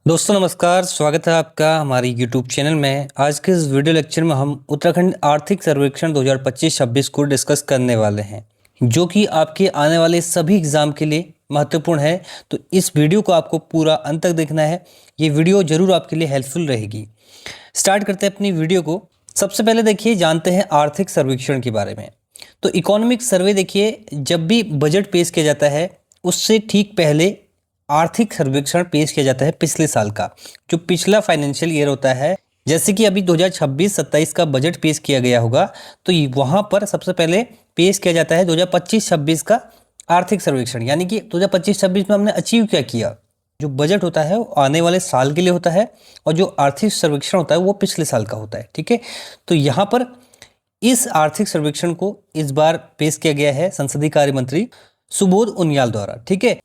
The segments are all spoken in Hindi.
दोस्तों नमस्कार, स्वागत है आपका हमारी YouTube चैनल में। आज के इस वीडियो लेक्चर में हम उत्तराखंड आर्थिक सर्वेक्षण 2025-26 को डिस्कस करने वाले हैं, जो कि आपके आने वाले सभी एग्जाम के लिए महत्वपूर्ण है। तो इस वीडियो को आपको पूरा अंत तक देखना है। ये वीडियो जरूर आपके लिए हेल्पफुल रहेगी। स्टार्ट करते हैं अपनी वीडियो को। सबसे पहले देखिए, जानते हैं आर्थिक सर्वेक्षण के बारे में। तो इकोनॉमिक सर्वे देखिए, जब भी बजट पेश किया जाता है उससे ठीक पहले आर्थिक सर्वेक्षण पेश किया जाता है पिछले साल का, जो पिछला फाइनेंशियल ईयर होता है। जैसे कि अभी 2026-27 का बजट पेश किया गया होगा, तो वहां पर सबसे पहले पेश किया जाता है 2025-26 का आर्थिक सर्वेक्षण, यानी कि 2025-26 में हमने अचीव क्या किया। जो बजट होता है वो आने वाले साल के लिए होता है, और जो आर्थिक सर्वेक्षण होता है वो पिछले साल का होता है। ठीक है, तो यहाँ पर इस आर्थिक सर्वेक्षण को इस बार पेश किया गया है संसदीय कार्य मंत्री सुबोध उनियाल द्वारा। ठीक है,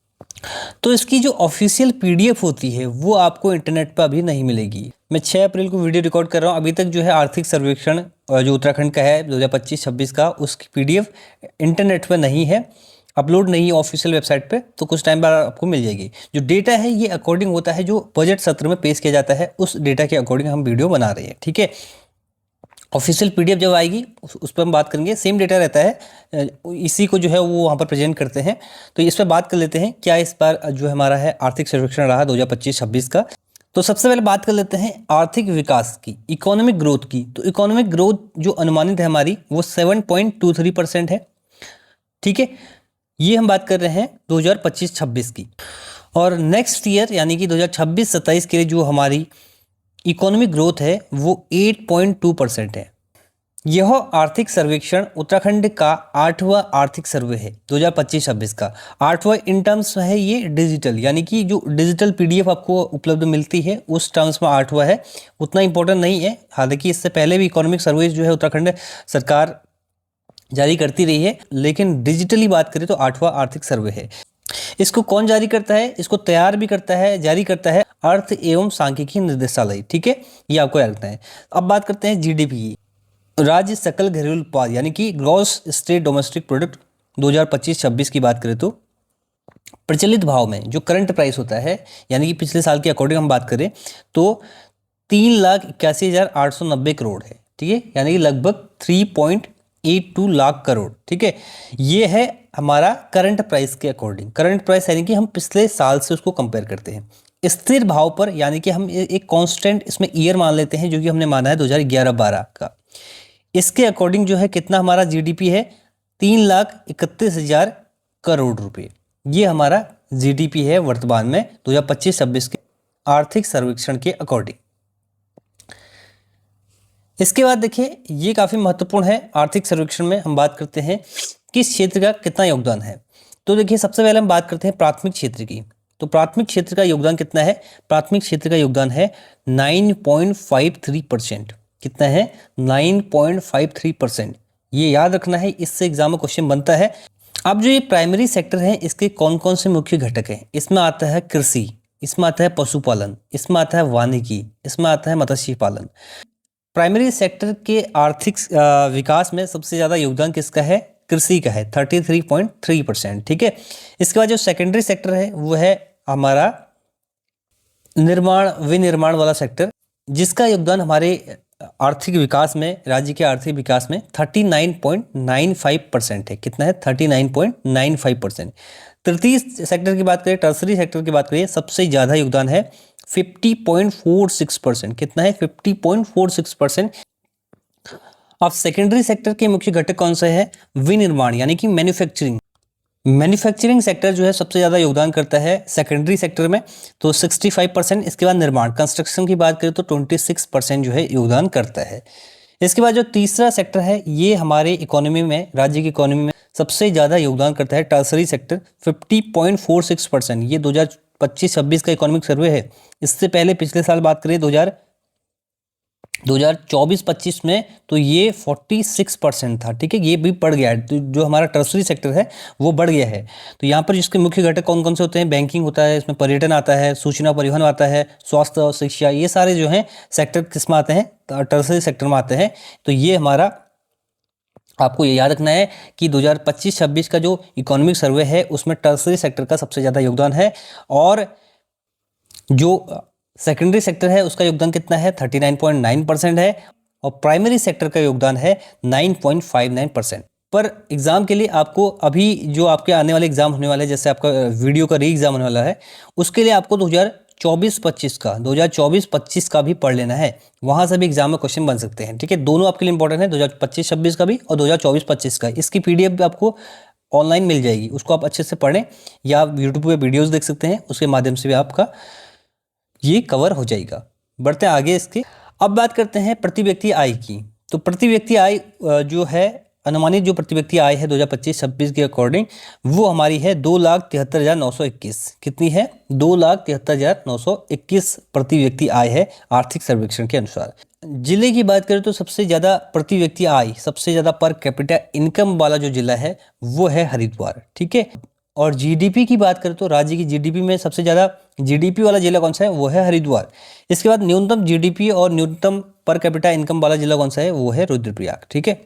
तो इसकी जो ऑफिशियल पीडीएफ होती है वो आपको इंटरनेट पर अभी नहीं मिलेगी। मैं 6 अप्रैल को वीडियो रिकॉर्ड कर रहा हूँ। अभी तक जो है आर्थिक सर्वेक्षण जो उत्तराखंड का है 2025-26 का, उसकी पीडीएफ इंटरनेट पर नहीं है, अपलोड नहीं है ऑफिशियल वेबसाइट पे। तो कुछ टाइम बाद आपको मिल जाएगी। जो डेटा है ये अकॉर्डिंग होता है जो बजट सत्र में पेश किया जाता है, उस डेटा के अकॉर्डिंग हम वीडियो बना रहे हैं। ठीक है, ऑफिशियल पीडीएफ जब आएगी उस पर हम बात करेंगे। सेम डेटा रहता है, इसी को जो है वो वहाँ पर प्रेजेंट करते हैं। तो इस पर बात कर लेते हैं, क्या इस बार जो हमारा है आर्थिक सर्वेक्षण रहा 2025-26 का। तो सबसे पहले बात कर लेते हैं आर्थिक विकास की, इकोनॉमिक ग्रोथ की। तो इकोनॉमिक ग्रोथ जो अनुमानित है हमारी वो 7.23% है। ठीक है, ये हम बात कर रहे हैं 2025-26 की। और नेक्स्ट ईयर यानी कि 2026-27 के लिए जो हमारी इकोनॉमिक ग्रोथ है वो 8.2% है। यह आर्थिक सर्वेक्षण उत्तराखंड का 8वां आर्थिक सर्वे है 2025-26 का। 8वां इन टर्म्स है ये डिजिटल, यानी कि जो डिजिटल पीडीएफ आपको उपलब्ध मिलती है उस टर्म्स में 8वां है। उतना इंपॉर्टेंट नहीं है, हालांकि इससे पहले भी इकोनॉमिक सर्वे जो है उत्तराखंड सरकार जारी करती रही है, लेकिन डिजिटली बात करें तो 8वां आर्थिक सर्वे है। इसको कौन जारी करता है? इसको तैयार भी करता है, जारी करता है अर्थ एवं सांख्यिकी निर्देशालय। ठीक है, ये आपको याद रखना है। अब बात करते हैं जीडीपी की, राज्य सकल घरेलू उत्पाद, यानी कि ग्रॉस स्टेट डोमेस्टिक प्रोडक्ट 2025-26 की बात करें तो प्रचलित भाव में जो करंट प्राइस होता है, यानी कि पिछले साल के अकॉर्डिंग हम बात करें तो 3,81,890 करोड़ है। ठीक है, यानी कि लगभग 3.82 लाख करोड़। ठीक है, ये है हमारा करंट प्राइस के अकॉर्डिंग। करंट प्राइस यानी कि हम पिछले साल से उसको कंपेयर करते हैं स्थिर भाव पर, यानी कि हम एक कांस्टेंट इसमें ईयर मान लेते हैं, जो कि हमने माना है 2011-12 का। इसके अकॉर्डिंग जो है कितना हमारा जीडीपी है? 3,31,000 करोड़ रुपए। ये हमारा जीडीपी है वर्तमान में 2025-26 के आर्थिक सर्वेक्षण के अकॉर्डिंग। इसके बाद देखिए, ये काफी महत्वपूर्ण है। आर्थिक सर्वेक्षण में हम बात करते हैं किस क्षेत्र का कितना योगदान है। तो देखिए, सबसे पहले हम बात करते हैं प्राथमिक क्षेत्र की। तो प्राथमिक क्षेत्र का योगदान कितना है? प्राथमिक क्षेत्र का योगदान है 9.53%। कितना है? 9.53%। ये याद रखना है, इससे एग्जाम में क्वेश्चन बनता है। अब जो ये प्राइमरी सेक्टर है, इसके कौन कौन से मुख्य घटक हैं? इसमें आता है कृषि, इसमें आता है पशुपालन, इसमें आता है वानिकी, इसमें आता है मत्स्य पालन। प्राइमरी सेक्टर के आर्थिक विकास में सबसे ज्यादा योगदान किसका है? कृषि का है, 33.3%। ठीक है, इसके बाद जो सेकेंडरी सेक्टर है वो है हमारा निर्माण विनिर्माण वाला सेक्टर, जिसका योगदान हमारे आर्थिक विकास में, राज्य के आर्थिक विकास में 39.95% है। कितना है? 39.95%। तृतीय सेक्टर की बात करें, टर्सरी सेक्टर की बात करें, सबसे ज्यादा योगदान है 50.46%। कितना है? 50.46%। अब सेकेंडरी सेक्टर के मुख्य घटक कौन से हैं? विनिर्माण, यानी कि मैन्युफैक्चरिंग। मैन्युफैक्चरिंग सेक्टर जो है सबसे ज्यादा योगदान करता है सेकेंडरी सेक्टर में, तो 65%। इसके बाद निर्माण, कंस्ट्रक्शन की बात करें तो 26% जो है योगदान करता है। इसके बाद जो तीसरा सेक्टर है, ये हमारे इकोनॉमी में, राज्य की इकोनॉमी में सबसे ज्यादा योगदान करता है टर्सरी सेक्टर, 50.46%। ये 2025-26 का इकोनॉमिक सर्वे है। इससे पहले पिछले साल बात करें 2024-25 में, तो ये 46% था। ठीक है, ये भी बढ़ गया है। तो जो हमारा टर्सरी सेक्टर है वो बढ़ गया है। तो यहाँ पर इसके मुख्य घटक कौन कौन से होते हैं? बैंकिंग होता है, इसमें पर्यटन आता है, सूचना परिवहन आता है, स्वास्थ्य और शिक्षा, ये सारे जो हैं सेक्टर किस में आते हैं? टर्सरी सेक्टर में आते हैं। तो ये हमारा, आपको ये याद रखना है कि 2025-26 का जो इकोनॉमिक सर्वे है उसमें टर्सरी सेक्टर का सबसे ज़्यादा योगदान है, और जो सेकेंडरी सेक्टर है उसका योगदान कितना है 39.9% है और प्राइमरी सेक्टर का योगदान है 9.59%। पर एग्जाम के लिए आपको अभी जो आपके आने वाले एग्जाम होने वाले हैं, जैसे आपका वीडियो का री एग्जाम होने वाला है, उसके लिए आपको 2024-25 का भी पढ़ लेना है। वहां से भी एग्जाम में क्वेश्चन बन सकते हैं, ठीक है। दोनों आपके लिए इंपॉर्टेंट है, 2025-26 का भी और 2024-25 का। इसकी पीडीएफ भी आपको ऑनलाइन मिल जाएगी, उसको आप अच्छे से पढ़ें या आप यूट्यूब पे वीडियोस देख सकते हैं, उसके माध्यम से भी आपका ये कवर हो जाएगा। बढ़ते हैं आगे इसके। अब बात करते हैं प्रति व्यक्ति आय की। तो प्रति व्यक्ति आय जो है अनुमानित जो प्रति व्यक्ति आय है 2025-26 के अकॉर्डिंग वो हमारी है 2,73,921। कितनी है? 2,73,921 प्रति व्यक्ति आय है आर्थिक सर्वेक्षण के अनुसार। जिले की बात करें तो सबसे ज़्यादा प्रति व्यक्ति आय, सबसे ज़्यादा पर कैपिटा इनकम वाला जो जिला है वो है हरिद्वार, ठीक है। और जीडीपी की बात करें तो राज्य की जीडीपी में सबसे ज़्यादा जीडीपी वाला जिला कौन सा है? वो है हरिद्वार। इसके बाद न्यूनतम जीडीपी और न्यूनतम पर कैपिटा इनकम वाला जिला कौन सा है? वो है रुद्रप्रयाग, ठीक है।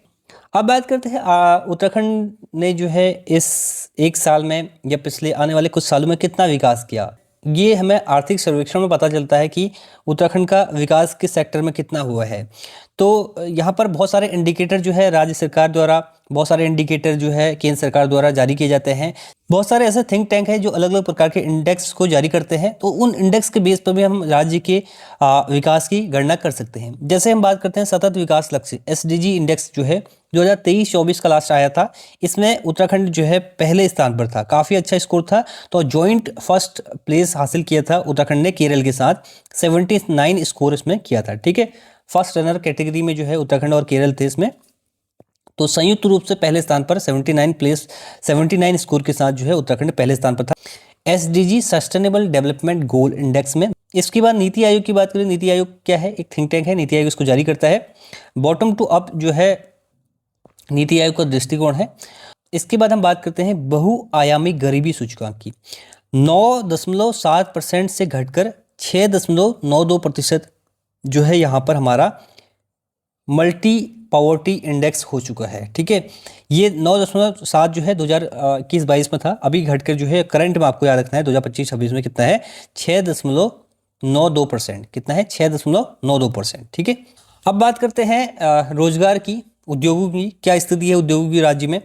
अब बात करते हैं उत्तराखंड ने जो है इस एक साल में या पिछले आने वाले कुछ सालों में कितना विकास किया। ये हमें आर्थिक सर्वेक्षण में पता चलता है कि उत्तराखंड का विकास किस सेक्टर में कितना हुआ है। तो यहाँ पर बहुत सारे इंडिकेटर जो है राज्य सरकार द्वारा, बहुत सारे इंडिकेटर जो है केंद्र सरकार द्वारा जारी किए जाते हैं। बहुत सारे ऐसे थिंक टैंक है जो अलग अलग प्रकार के इंडेक्स को जारी करते हैं, तो उन इंडेक्स के बेस पर भी हम राज्य के विकास की गणना कर सकते हैं। जैसे हम बात करते हैं सतत विकास लक्ष्य एसडीजी इंडेक्स जो है 2023-24 का लास्ट आया था, इसमें उत्तराखंड जो है पहले स्थान पर था, काफ़ी अच्छा स्कोर था। तो जॉइंट फर्स्ट प्लेस हासिल किया था उत्तराखंड ने केरल के साथ, 79 स्कोर इसमें किया था, ठीक है। फर्स्ट रनर कैटेगरी में जो है उत्तराखंड और केरल थे इसमें। तो संयुक्त रूप से पहले स्थान पर 79 स्कोर के साथ जो है उत्तराखंड पहले स्थान पर था SDG sustainable development goal index में। इसके बाद नीति आयोग की बात करें, नीति आयोग क्या है? एक थिंक टैंक है, नीति आयोग इसको जारी करता है। बॉटम टू अप जो है नीति आयोग का दृष्टिकोण है। इसके बाद हम बात करते हैं बहुआयामी गरीबी सूचकांक की। 9.7% से घटकर 6.92% जो है यहाँ पर हमारा मल्टी पॉवर्टी इंडेक्स हो चुका है, ठीक है। ये 9.7 जो है 2021-22 में था, अभी घटकर जो है करंट में आपको याद रखना है 2025-26 में कितना है? 6.92%। कितना है? 6.92%, ठीक है। अब बात करते हैं रोजगार की, उद्योगों की क्या स्थिति है उद्योगों की राज्य में।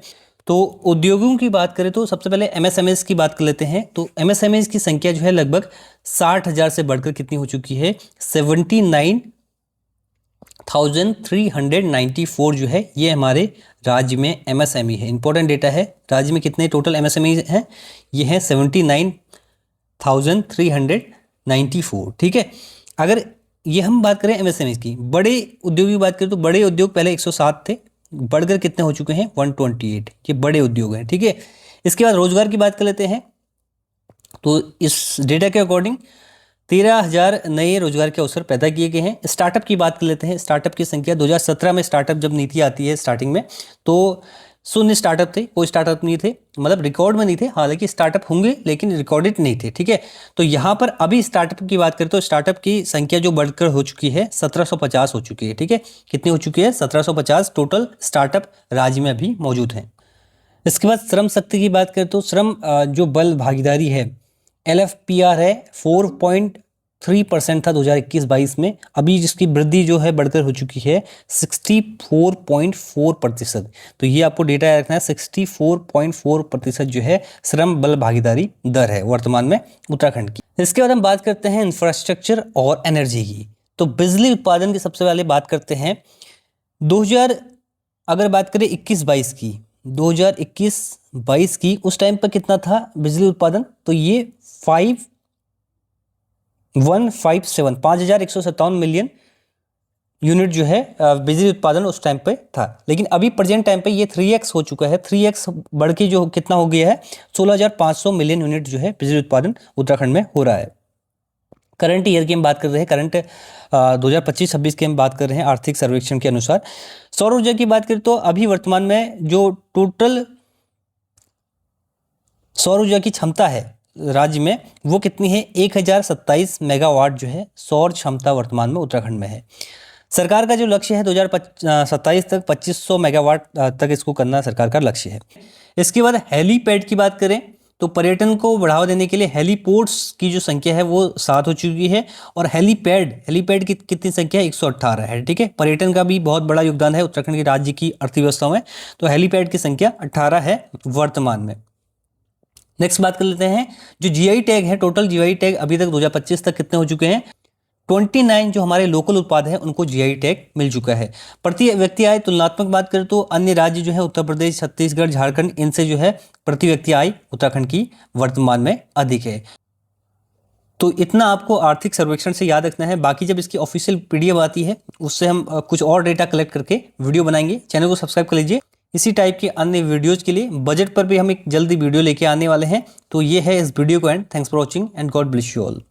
तो उद्योगों की बात करें तो सबसे पहले एमएसएमईज की बात कर लेते हैं। तो एमएसएमईज की संख्या जो है लगभग 60,000 से बढ़कर कितनी हो चुकी है? 79,394 जो है ये हमारे राज्य में एमएसएमई है। इंपॉर्टेंट डेटा है, राज्य में कितने टोटल एमएसएमई हैं? ये हैं 79,394, ठीक है। अगर ये हम बात करें एमएसएमई की, बड़े उद्योग की बात करें तो बड़े उद्योग पहले 107 थे, बढ़कर कितने हो चुके हैं? 128। ये बड़े उद्योग हैं, ठीक है। इसके बाद रोजगार की बात कर लेते हैं। तो इस डेटा के अकॉर्डिंग 13,000 नए रोजगार के अवसर पैदा किए गए हैं। स्टार्टअप की बात कर लेते हैं। स्टार्टअप की संख्या 2017 में स्टार्टअप जब नीति आती है स्टार्टिंग में तो शून्य स्टार्टअप थे, कोई स्टार्टअप नहीं थे, मतलब रिकॉर्ड में नहीं थे। हालांकि स्टार्टअप होंगे लेकिन रिकॉर्डेड नहीं थे, ठीक है। तो यहाँ पर अभी स्टार्टअप की बात करें तो स्टार्टअप की संख्या जो बढ़कर हो चुकी है 1750 हो चुकी है, ठीक है। कितनी हो चुकी है? 1750 टोटल स्टार्टअप राज्य में अभी मौजूद हैं। इसके बाद श्रम शक्ति की बात करें तो श्रम जो बल भागीदारी है LFPR है 4.3% था 2021-22 में, अभी जिसकी वृद्धि जो है बढ़कर हो चुकी है 64.4%। तो ये आपको डेटा याद रखना है, 64.4% जो है श्रम बल भागीदारी दर है वर्तमान में उत्तराखंड की। इसके बाद हम बात करते हैं इंफ्रास्ट्रक्चर और एनर्जी की। तो बिजली उत्पादन की सबसे पहले बात करते हैं। 2000 अगर बात करें 21-22 की, 2021-22 की उस टाइम पर कितना था बिजली उत्पादन? तो ये 5,157 मिलियन यूनिट जो है बिजली उत्पादन उस टाइम पे था। लेकिन अभी प्रेजेंट टाइम पे ये 3x हो चुका है, 3x बढ़ के जो कितना हो गया है 16,500 मिलियन यूनिट जो है बिजली उत्पादन उत्तराखंड में हो रहा है। करंट ईयर की हम बात कर रहे हैं, करंट 2025-26 की हम बात कर रहे हैं आर्थिक सर्वेक्षण के अनुसार। सौर ऊर्जा की बात करें तो अभी वर्तमान में जो टोटल सौर ऊर्जा की क्षमता है राज्य में वो कितनी है? 1027 मेगावाट जो है सौर क्षमता वर्तमान में उत्तराखंड में है। सरकार का जो लक्ष्य है 2027 तक 2500 मेगावाट तक इसको करना सरकार का लक्ष्य है। इसके बाद हेलीपैड की बात करें तो पर्यटन को बढ़ावा देने के लिए हेलीपोर्ट्स की जो संख्या है वो 7 हो चुकी है, और हेलीपैड की कितनी संख्या है, 118 है। ठीक है, पर्यटन का भी बहुत बड़ा योगदान है उत्तराखंड के राज्य की अर्थव्यवस्था में, तो हेलीपैड की संख्या 18 है वर्तमान में। नेक्स्ट बात कर लेते हैं, जो जीआई टैग है, टोटल जीआई टैग अभी तक 2025 तक कितने हो चुके हैं, 29 जो हमारे लोकल उत्पाद हैं उनको जीआई टैग मिल चुका है। प्रति व्यक्ति आय तुलनात्मक बात करें तो अन्य राज्य जो है उत्तर प्रदेश, छत्तीसगढ़, झारखंड, इनसे जो है प्रति व्यक्ति आय उत्तराखंड की वर्तमान में अधिक है। तो इतना आपको आर्थिक सर्वेक्षण से याद रखना है। बाकी जब इसकी ऑफिशियल पीडीएफ आती है उससे हम कुछ और डेटा कलेक्ट करके वीडियो बनाएंगे। चैनल को सब्सक्राइब कर लीजिए। इसी टाइप के अन्य वीडियोज के लिए बजट पर भी हम एक जल्दी वीडियो लेके आने वाले हैं। तो ये है इस वीडियो को and. Thanks for watching and God bless you all.